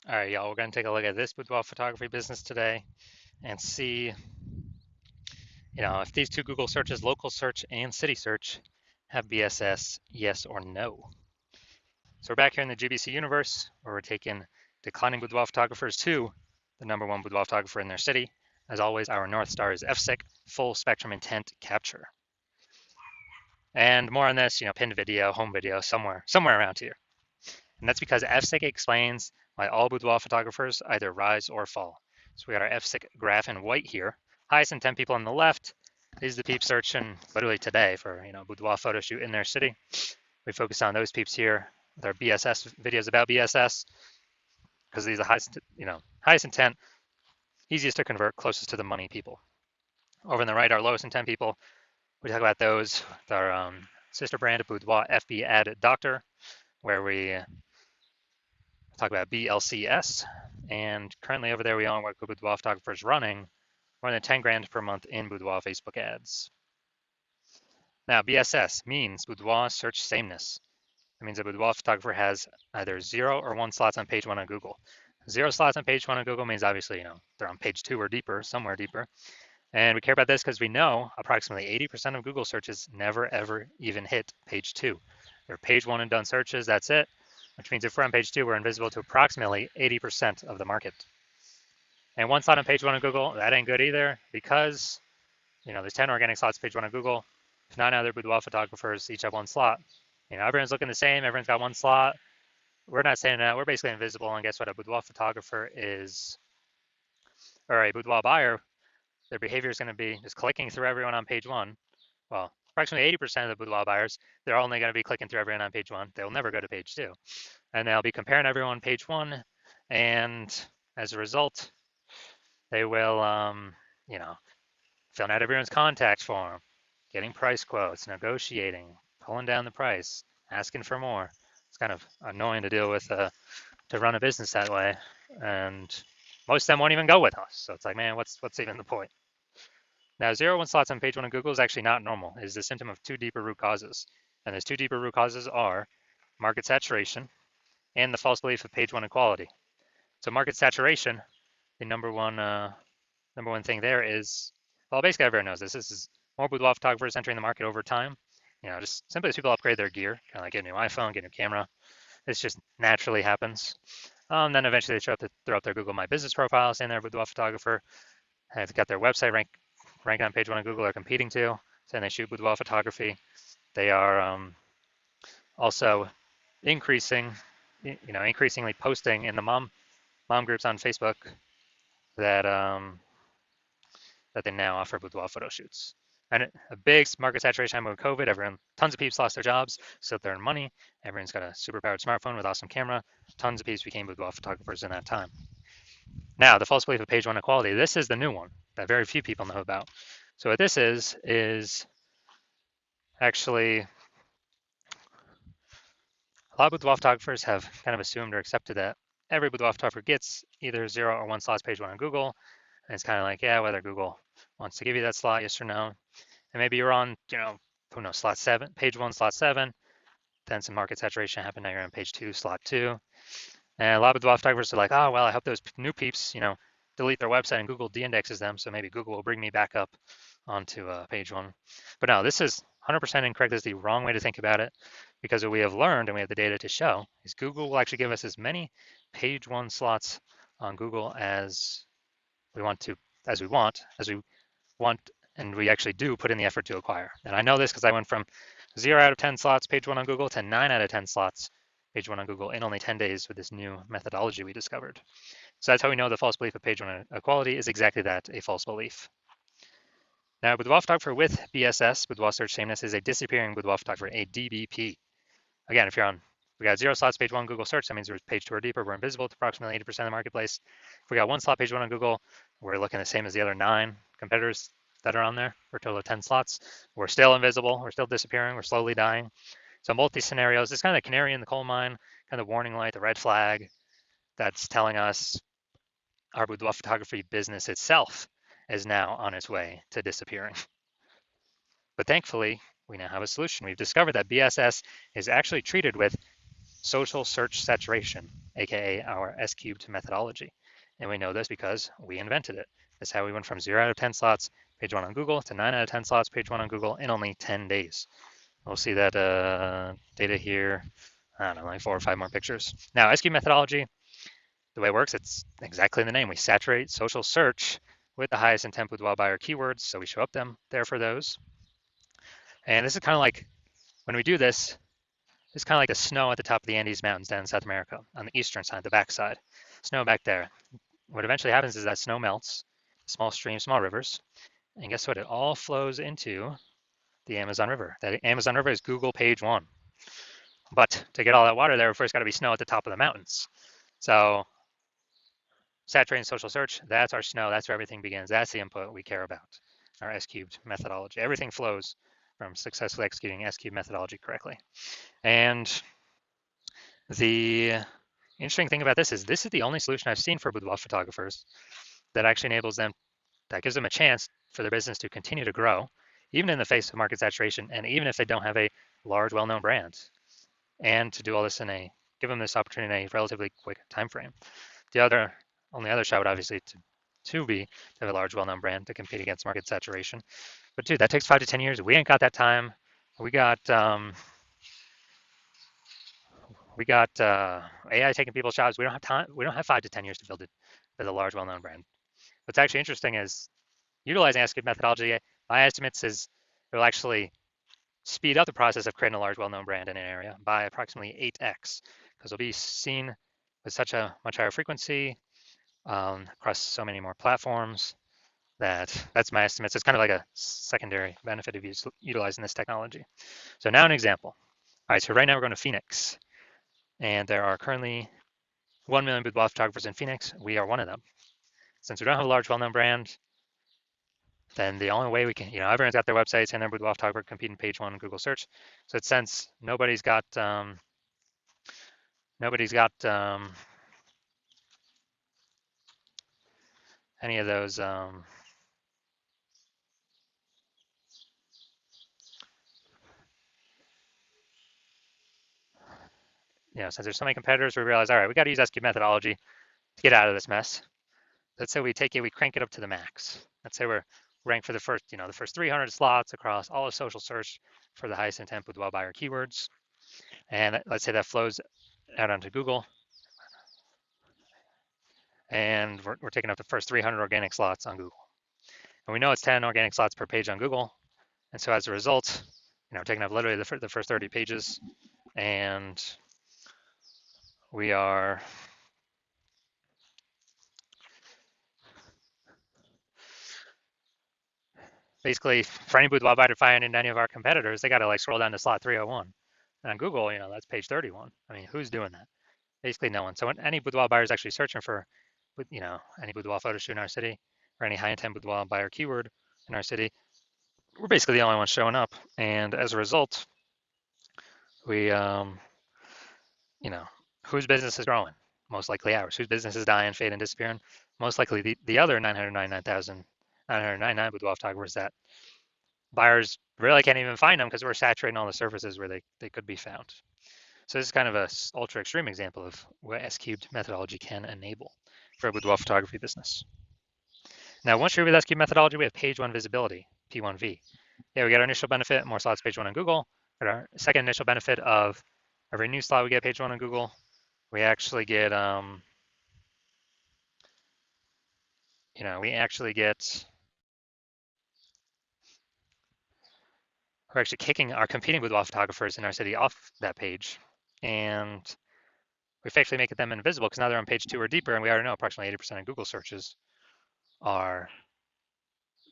All right, y'all, we're going to take a look at this boudoir photography business today and see, if these two Google searches, local search and city search, have BSS, yes or no. So we're back here in the GBC universe where we're taking declining boudoir photographers to the #1 boudoir photographer in their city. As always, our North Star is FSIC, full spectrum intent capture. And more on this, pinned video, home video, somewhere around here. And that's because FSIC explains why all boudoir photographers either rise or fall. So we got our FSIC graph in white here. Highest in 10 people on the left. These are the peeps searching literally today for boudoir photo shoot in their city. We focus on those peeps here with our BSS videos about BSS because these are highest intent, easiest to convert, closest to the money people. Over on the right, our lowest intent people. We talk about those with our sister brand of Boudoir FB Ad Doctor, where we talk about BLCS. And currently over there, we own what Boudoir photographer is running more than 10 grand per month in Boudoir Facebook ads. Now, BSS means Boudoir Search Sameness. It means a boudoir photographer has either 0 or 1 slots on page 1 on Google. 0 slots on page 1 on Google means obviously, they're on page 2 or deeper, somewhere deeper. And we care about this because we know approximately 80% of Google searches never ever even hit page 2. They're page 1 and done searches, that's it. Which means if we're on page 2, we're invisible to approximately 80% of the market. And 1 slot on page 1 on Google, that ain't good either because, there's 10 organic slots page 1 on Google. If 9 other boudoir photographers each have 1 slot, everyone's looking the same, everyone's got 1 slot. We're not saying that, we're basically invisible, and guess what? A boudoir photographer is, or a boudoir buyer, their behavior is going to be just clicking through everyone on page 1. Well, approximately 80% of the boudoir buyers, they're only going to be clicking through everyone on page 1. They'll never go to page 2. And they'll be comparing everyone on page 1, and as a result, they will, filling out everyone's contact form, getting price quotes, negotiating, pulling down the price, asking for more. It's kind of annoying to deal with, to run a business that way, and most of them won't even go with us. So it's like, man, what's even the point? Now, 0 1 slots on page 1 of Google is actually not normal. It is a symptom of 2 deeper root causes. And those 2 deeper root causes are market saturation and the false belief of page 1 equality. So market saturation, the number one thing there is, well, basically everyone knows this. This is more boudoir photographers entering the market over time. Just simply as people upgrade their gear, kind of like get a new iPhone, get a new camera. This just naturally happens. Then eventually they throw up their Google My Business profile, saying they're a boudoir photographer. They've got their website rank on page 1 of Google are competing to, saying they shoot boudoir photography. They are also increasingly posting in the mom groups on Facebook that they now offer boudoir photo shoots. And a big market saturation time with COVID, tons of peeps lost their jobs, so they earn money. Everyone's got a super powered smartphone with awesome camera. Tons of peeps became boudoir photographers in that time. Now, the false belief of page 1 equality, this is the new one that very few people know about. So what this is actually, a lot of boudoir photographers have kind of assumed or accepted that every boudoir photographer gets either 0 or 1 slots page 1 on Google. And it's kind of like, yeah, whether Google wants to give you that slot, yes or no. And maybe you're on, who knows, slot 7, page 1, slot 7. Then some market saturation happened. Now you're on page 2, slot 2. And a lot of boudoir photographers are like, oh, well, I hope those new peeps, delete their website and Google de-indexes them. So maybe Google will bring me back up onto page 1. But no, this is 100% incorrect. This is the wrong way to think about it, because what we have learned and we have the data to show is Google will actually give us as many page 1 slots on Google as we want, and we actually do put in the effort to acquire. And I know this because I went from 0 out of 10 slots page 1 on Google to 9 out of 10 slots page 1 on Google in only 10 days with this new methodology we discovered. So that's how we know the false belief of page 1 equality is exactly that, a false belief. Now, boudoir photographer with BSS, boudoir search sameness, is a disappearing boudoir photographer, a DBP. Again, if we got 0 slots page 1 Google search, that means we're page 2 or deeper, we're invisible to approximately 80% of the marketplace. If we got 1 slot page 1 on Google, we're looking the same as the other 9 competitors that are on there for a total of 10 slots. We're still invisible, we're still disappearing, we're slowly dying. So multi scenarios, it's kind of the canary in the coal mine, kind of warning light, the red flag that's telling us our boudoir photography business itself is now on its way to disappearing. But thankfully, we now have a solution. We've discovered that BSS is actually treated with social search saturation aka our S-cubed methodology. And we know this because we invented it. That's how we went from 0 out of 10 slots, page 1 on Google, to 9 out of 10 slots, page 1 on Google in only 10 days. We'll see that data here, I don't know, like 4 or 5 more pictures. Now, S-cubed methodology, the way it works, it's exactly in the name. We saturate social search with the highest intent boudoir buyer keywords, so we show up there for those. And this is kind of like, when we do this, it's kind of like the snow at the top of the Andes Mountains down in South America, on the eastern side, the backside. Snow back there. What eventually happens is that snow melts, small streams, small rivers, and guess what? It all flows into the Amazon River. That Amazon River is Google page 1. But to get all that water there, first got to be snow at the top of the mountains. So saturating social search, that's our snow. That's where everything begins. That's the input we care about, our S-cubed methodology. Everything flows from successfully executing S-cubed methodology correctly. And the interesting thing about this is the only solution I've seen for boudoir photographers that actually enables them, that gives them a chance for their business to continue to grow, even in the face of market saturation, and even if they don't have a large, well-known brand, and to do all this give them this opportunity in a relatively quick time frame. The only other shot would obviously to have a large, well-known brand to compete against market saturation. But dude, that takes 5 to 10 years. We ain't got that time. We got AI taking people's jobs. We don't have time. We don't have 5 to 10 years to build a large, well-known brand. What's actually interesting is utilizing S-cubed methodology. My estimates is it will actually speed up the process of creating a large, well-known brand in an area by approximately 8x, because it'll be seen with such a much higher frequency across so many more platforms. That's my estimates. It's kind of like a secondary benefit of utilizing this technology. So now an example. All right, so right now we're going to Phoenix, and there are currently 1 million boudoir photographers in Phoenix. We are one of them. Since we don't have a large, well-known brand, then the only way we can, everyone's got their websites and their boudoir photographer competing page 1 in Google search. So since nobody's got any of those since there's so many competitors, we realize, all right, we got to use S-cubed methodology to get out of this mess. Let's say we crank it up to the max. Let's say we're ranked for the first 300 slots across all of social search for the highest intent boudoir buyer keywords. And let's say that flows out onto Google. And we're taking up the first 300 organic slots on Google. And we know it's 10 organic slots per page on Google. And so as a result, we're taking up literally the first 30 pages. And we are basically, for any boudoir buyer to find in any of our competitors, they got to scroll down to slot 301. And on Google, that's page 31. I mean, who's doing that? Basically no one. So when any boudoir buyer is actually searching for, any boudoir photo shoot in our city or any high intent boudoir buyer keyword in our city, we're basically the only ones showing up. And as a result, we, whose business is growing? Most likely ours. Whose business is dying, fading, disappearing? Most likely the other 999,999 boudoir photographers that buyers really can't even find them because we're saturating all the surfaces where they could be found. So this is kind of a ultra extreme example of what S-cubed methodology can enable for a boudoir photography business. Now, once you're with S-cubed methodology, we have page 1 visibility, P1V. Yeah, we get our initial benefit, more slots page 1 on Google. But our second initial benefit of every new slot we get page 1 on Google, we actually get, we're actually kicking our competing boudoir photographers in our city off that page. And we effectively make them invisible because now they're on page 2 or deeper, and we already know approximately 80% of Google searches are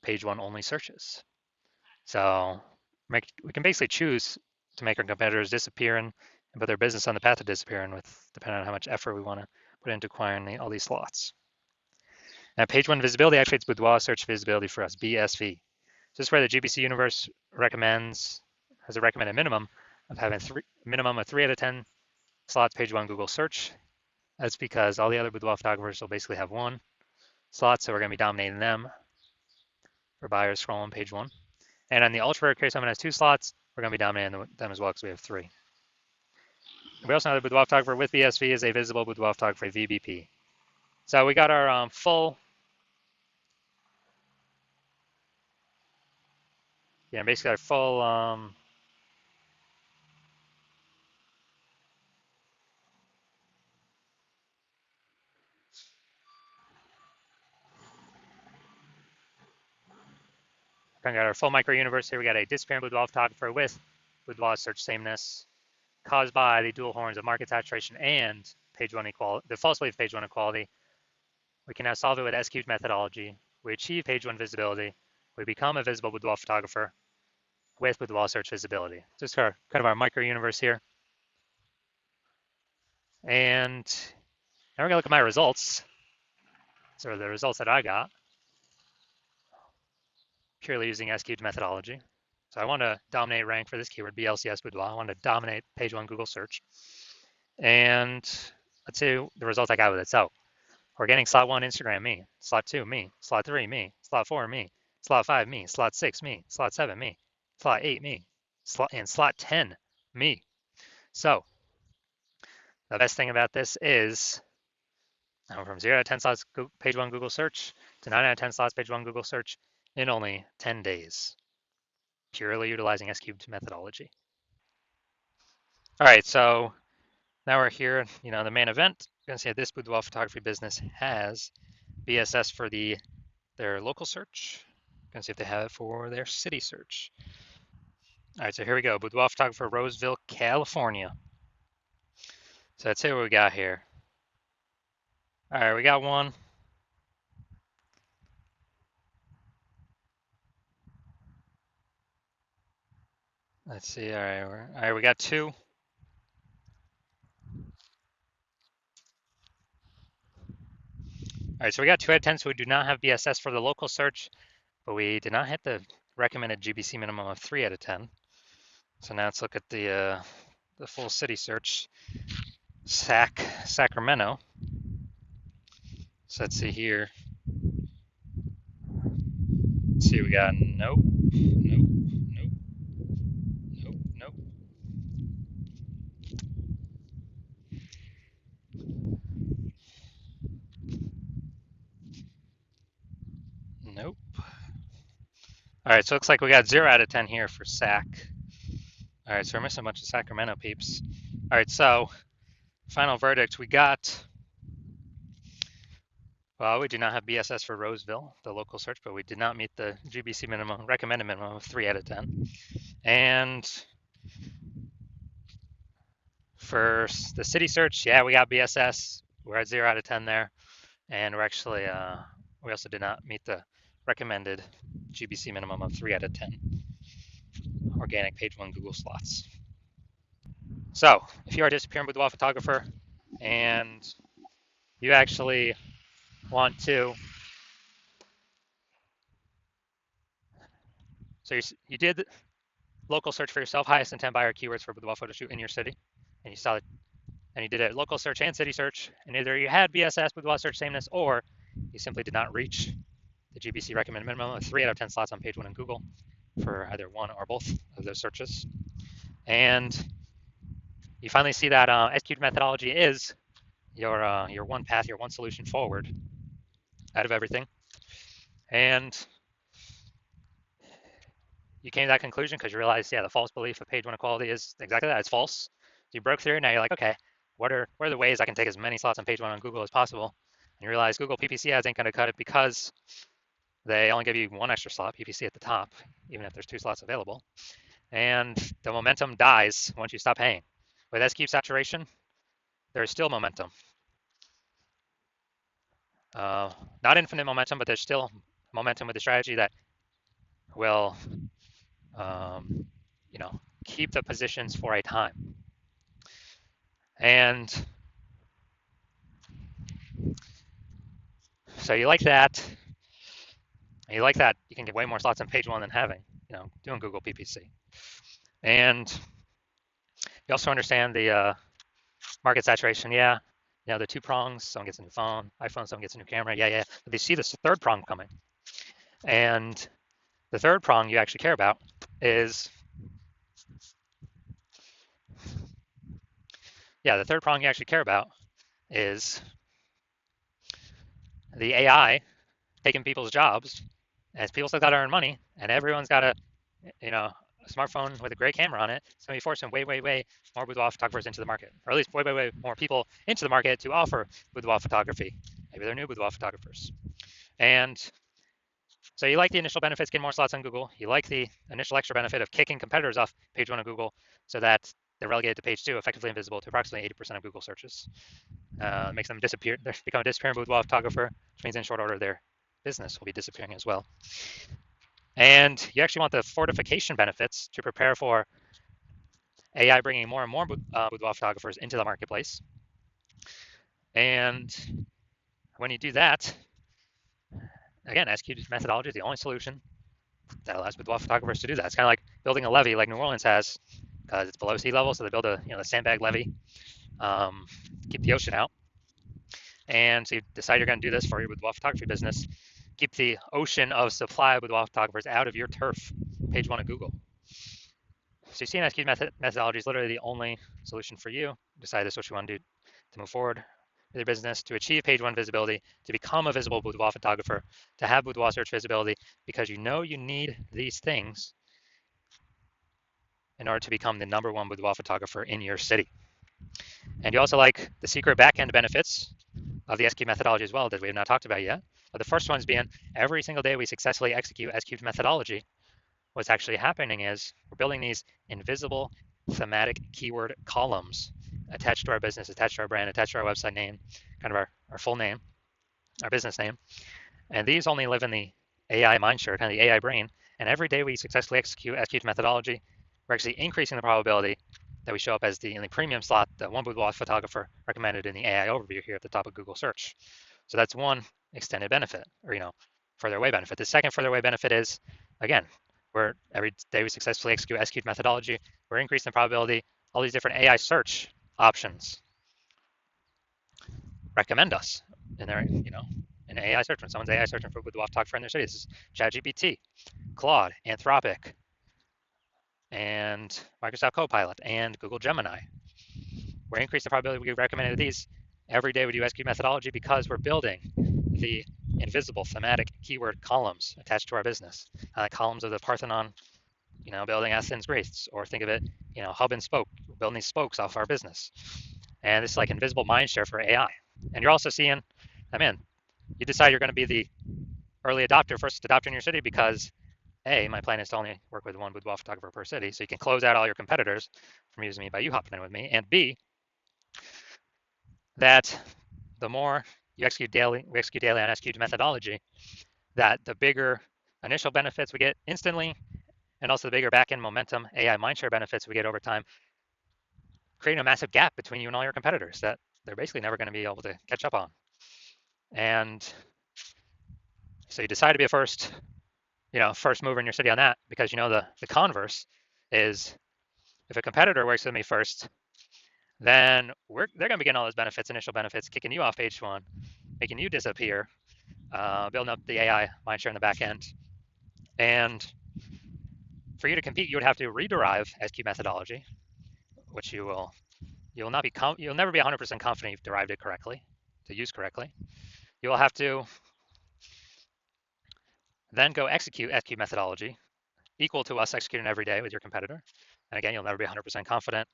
page 1 only searches. So we can basically choose to make our competitors disappear and put their business on the path of disappearing, depending on how much effort we want to put into acquiring all these slots. Now, page 1 visibility activates boudoir search visibility for us, BSV. So this is where the GBC universe has a recommended minimum of having minimum of 3 out of 10 slots page 1 Google search. That's because all the other boudoir photographers will basically have 1 slot, so we're going to be dominating them for buyers scrolling page 1. And on the ultra rare case, someone has 2 slots, we're going to be dominating them as well because we have 3. We also know the boudoir photographer with BSV is a visible boudoir photographer VBP. So we got our full, basically our full got our full micro universe here. We got a disappearing boudoir photographer with boudoir search sameness caused by the dual horns of market saturation and page one equality, the false belief page one equality. We can now solve it with S-cubed methodology. We achieve page one visibility. We become a visible boudoir photographer with boudoir search visibility. Just our kind of our micro universe here. And now we're gonna look at my results. So the results that I got, purely using S-cubed methodology. So I want to dominate rank for this keyword, BLCS boudoir. I want to dominate page one Google search. And let's see the results I got with it. So we're getting slot one, Instagram, me. Slot two, me. Slot three, me. Slot four, me. Slot five, me. Slot six, me. Slot seven, me. Slot eight, me. And slot 10, me. So the best thing about this is I'm from 0 to 10 slots page one Google search to 9 out of 10 slots page one Google search in only 10 days, purely utilizing S-cubed methodology. All right, so now we're here, the main event. You're gonna see that this boudoir photography business has BSS for their local search. Gonna see if they have it for their city search. All right, so here we go. Boudoir photographer, Roseville, California. So let's see what we got here. All right, we got one. Let's see. All right, we got two. All right, so we got 2 out of 10, so we do not have BSS for the local search, but we did not hit the recommended GBC minimum of 3 out of 10. So now let's look at the full city search. Sacramento. So let's see here. Let's see, we got nope, nope, nope, nope, nope. Nope. All right, so it looks like we got 0 out of 10 here for Sac. All right, so we're missing a bunch of Sacramento peeps. All right, so final verdict, we got, well, we do not have BSS for Roseville, the local search, but we did not meet the GBC minimum, recommended minimum of 3 out of 10. And for the city search, yeah, we got BSS. We're at 0 out of 10 there. And we're actually, we also did not meet the recommended GBC minimum of 3 out of 10 organic page one Google slots. So if you are a disappearing boudoir photographer and you actually want to, so you did local search for yourself, highest intent buyer keywords for boudoir photo shoot in your city, and you saw it, and you did a local search and city search, and either you had BSS boudoir search sameness, or you simply did not reach the GBC recommended minimum of 3 out of 10 slots on page one in Google for either one or both of those searches. And you finally see that S-cubed methodology is your one path, your one solution forward out of everything. And you came to that conclusion because you realized, yeah, the false belief of page one equality is exactly that. It's false. You broke through. Now you're like, okay, what are the ways I can take as many slots on page one on Google as possible? And you realize Google PPC ads ain't going to cut it because they only give you one extra slot, PPC at the top, even if there's 2 slots available. And the momentum dies once you stop paying. With S-cube saturation, there's still momentum. Not infinite momentum, but there's still momentum with the strategy that will, keep the positions for a time. And so you like that. You like that you can get way more slots on page one than having, doing Google PPC. And you also understand the market saturation. Yeah, the 2 prongs, someone gets a new phone, iPhone, someone gets a new camera. Yeah. But they see this third prong coming. And the third prong you actually care about is yeah, the third prong you actually care about is the AI taking people's jobs, as people still got to earn money, and everyone's got a smartphone with a great camera on it. It's going to be forcing way more boudoir photographers into the market, or at least way more people into the market to offer boudoir photography. Maybe they're new boudoir photographers. And so you like the initial benefits, getting more slots on Google. You like the initial extra benefit of kicking competitors off page 1 of Google so that they're relegated to page 2, effectively invisible to approximately 80% of Google searches. Makes them disappear. They become a disappearing boudoir photographer, which means in short order their business will be disappearing as well. And you actually want the fortification benefits to prepare for AI bringing more and more boudoir photographers into the marketplace. And when you do that, again, executed methodology is the only solution that allows boudoir photographers to do that. It's kind of like building a levee like New Orleans has, because it's below sea level, so they build a sandbag levee, keep the ocean out. And so you decide you're going to do this for your boudoir photography business. Keep the ocean of supply of boudoir photographers out of your turf, page 1 of Google. So you see, an executed methodology is literally the only solution for you. Decide this is what you want to do to move forward with your business, to achieve page 1 visibility, to become a visible boudoir photographer, to have boudoir search visibility, because you know you need these things in order to become the #1 boudoir photographer in your city. And you also like the secret back-end benefits of the S-cubed methodology as well that we have not talked about yet. But the first one's being every single day we successfully execute S-cubed methodology, what's actually happening is we're building these invisible thematic keyword columns attached to our business, attached to our brand, attached to our website name, kind of our full name, our business name. And these only live in the AI mindshare, kind of the AI brain. And every day we successfully execute S-cubed methodology, we're actually increasing the probability that we show up as in the premium slot, the one boudoir photographer recommended in the AI overview here at the top of Google search. So that's one extended benefit, or further away benefit. The second further away benefit is, again, where every day we successfully execute S-cubed methodology, we're increasing the probability all these different AI search options recommend us in their, in AI search. When someone's AI searching for boudoir photographer in their city, this is ChatGPT, Claude, Anthropic, and Microsoft Copilot, and Google Gemini. We're increasing the probability we get recommended these every day we do S-cubed methodology because we're building the invisible thematic keyword columns attached to our business, columns of the Parthenon, building Athens, Greece, or think of it, hub and spoke, we're building these spokes off our business. And this is like invisible mindshare for AI. And you're also seeing, you decide you're going to be the early adopter, first adopter in your city because A, my plan is to only work with one boudoir photographer per city, so you can close out all your competitors from using me by you hopping in with me. And B, that the more we execute daily on S-cubed methodology, that the bigger initial benefits we get instantly, and also the bigger back-end momentum AI mindshare benefits we get over time, creating a massive gap between you and all your competitors that they're basically never going to be able to catch up on. And so you decide to be a first mover in your city on that, because the converse is if a competitor works with me first, then they're going to be getting all those benefits, initial benefits, kicking you off page 1, making you disappear, building up the AI mindshare in the back end. And for you to compete, you would have to rederive S-cubed methodology, which you'll never be 100% confident you've derived it correctly, to use correctly. You will have to then go execute S-cubed methodology equal to us executing every day with your competitor. And again, you'll never be 100% confident.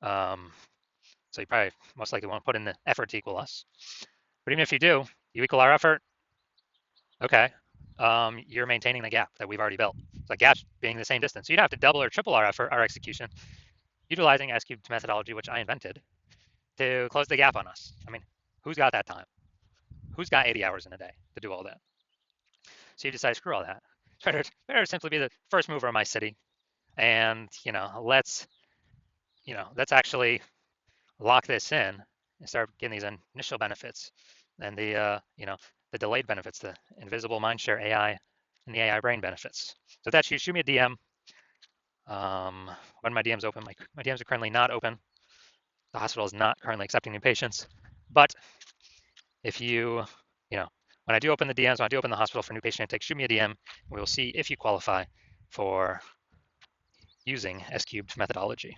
So you probably most likely won't put in the effort to equal us. But even if you do, you equal our effort, okay, you're maintaining the gap that we've already built. So the gap being the same distance. So you'd have to double or triple our effort, our execution, utilizing S-cubed methodology, which I invented, to close the gap on us. Who's got that time? Who's got 80 hours in a day to do all that? So you decide, screw all that. It's better to simply be the first mover in my city, and let's actually lock this in and start getting these initial benefits and the delayed benefits, the invisible mindshare AI and the AI brain benefits. So that's you. Shoot me a DM. When my DM's open, my DMs are currently not open. The hospital is not currently accepting new patients, but if you when I do open the DMs, when I do open the hospital for new patient intake, shoot me a DM, and we will see if you qualify for using S-cubed methodology.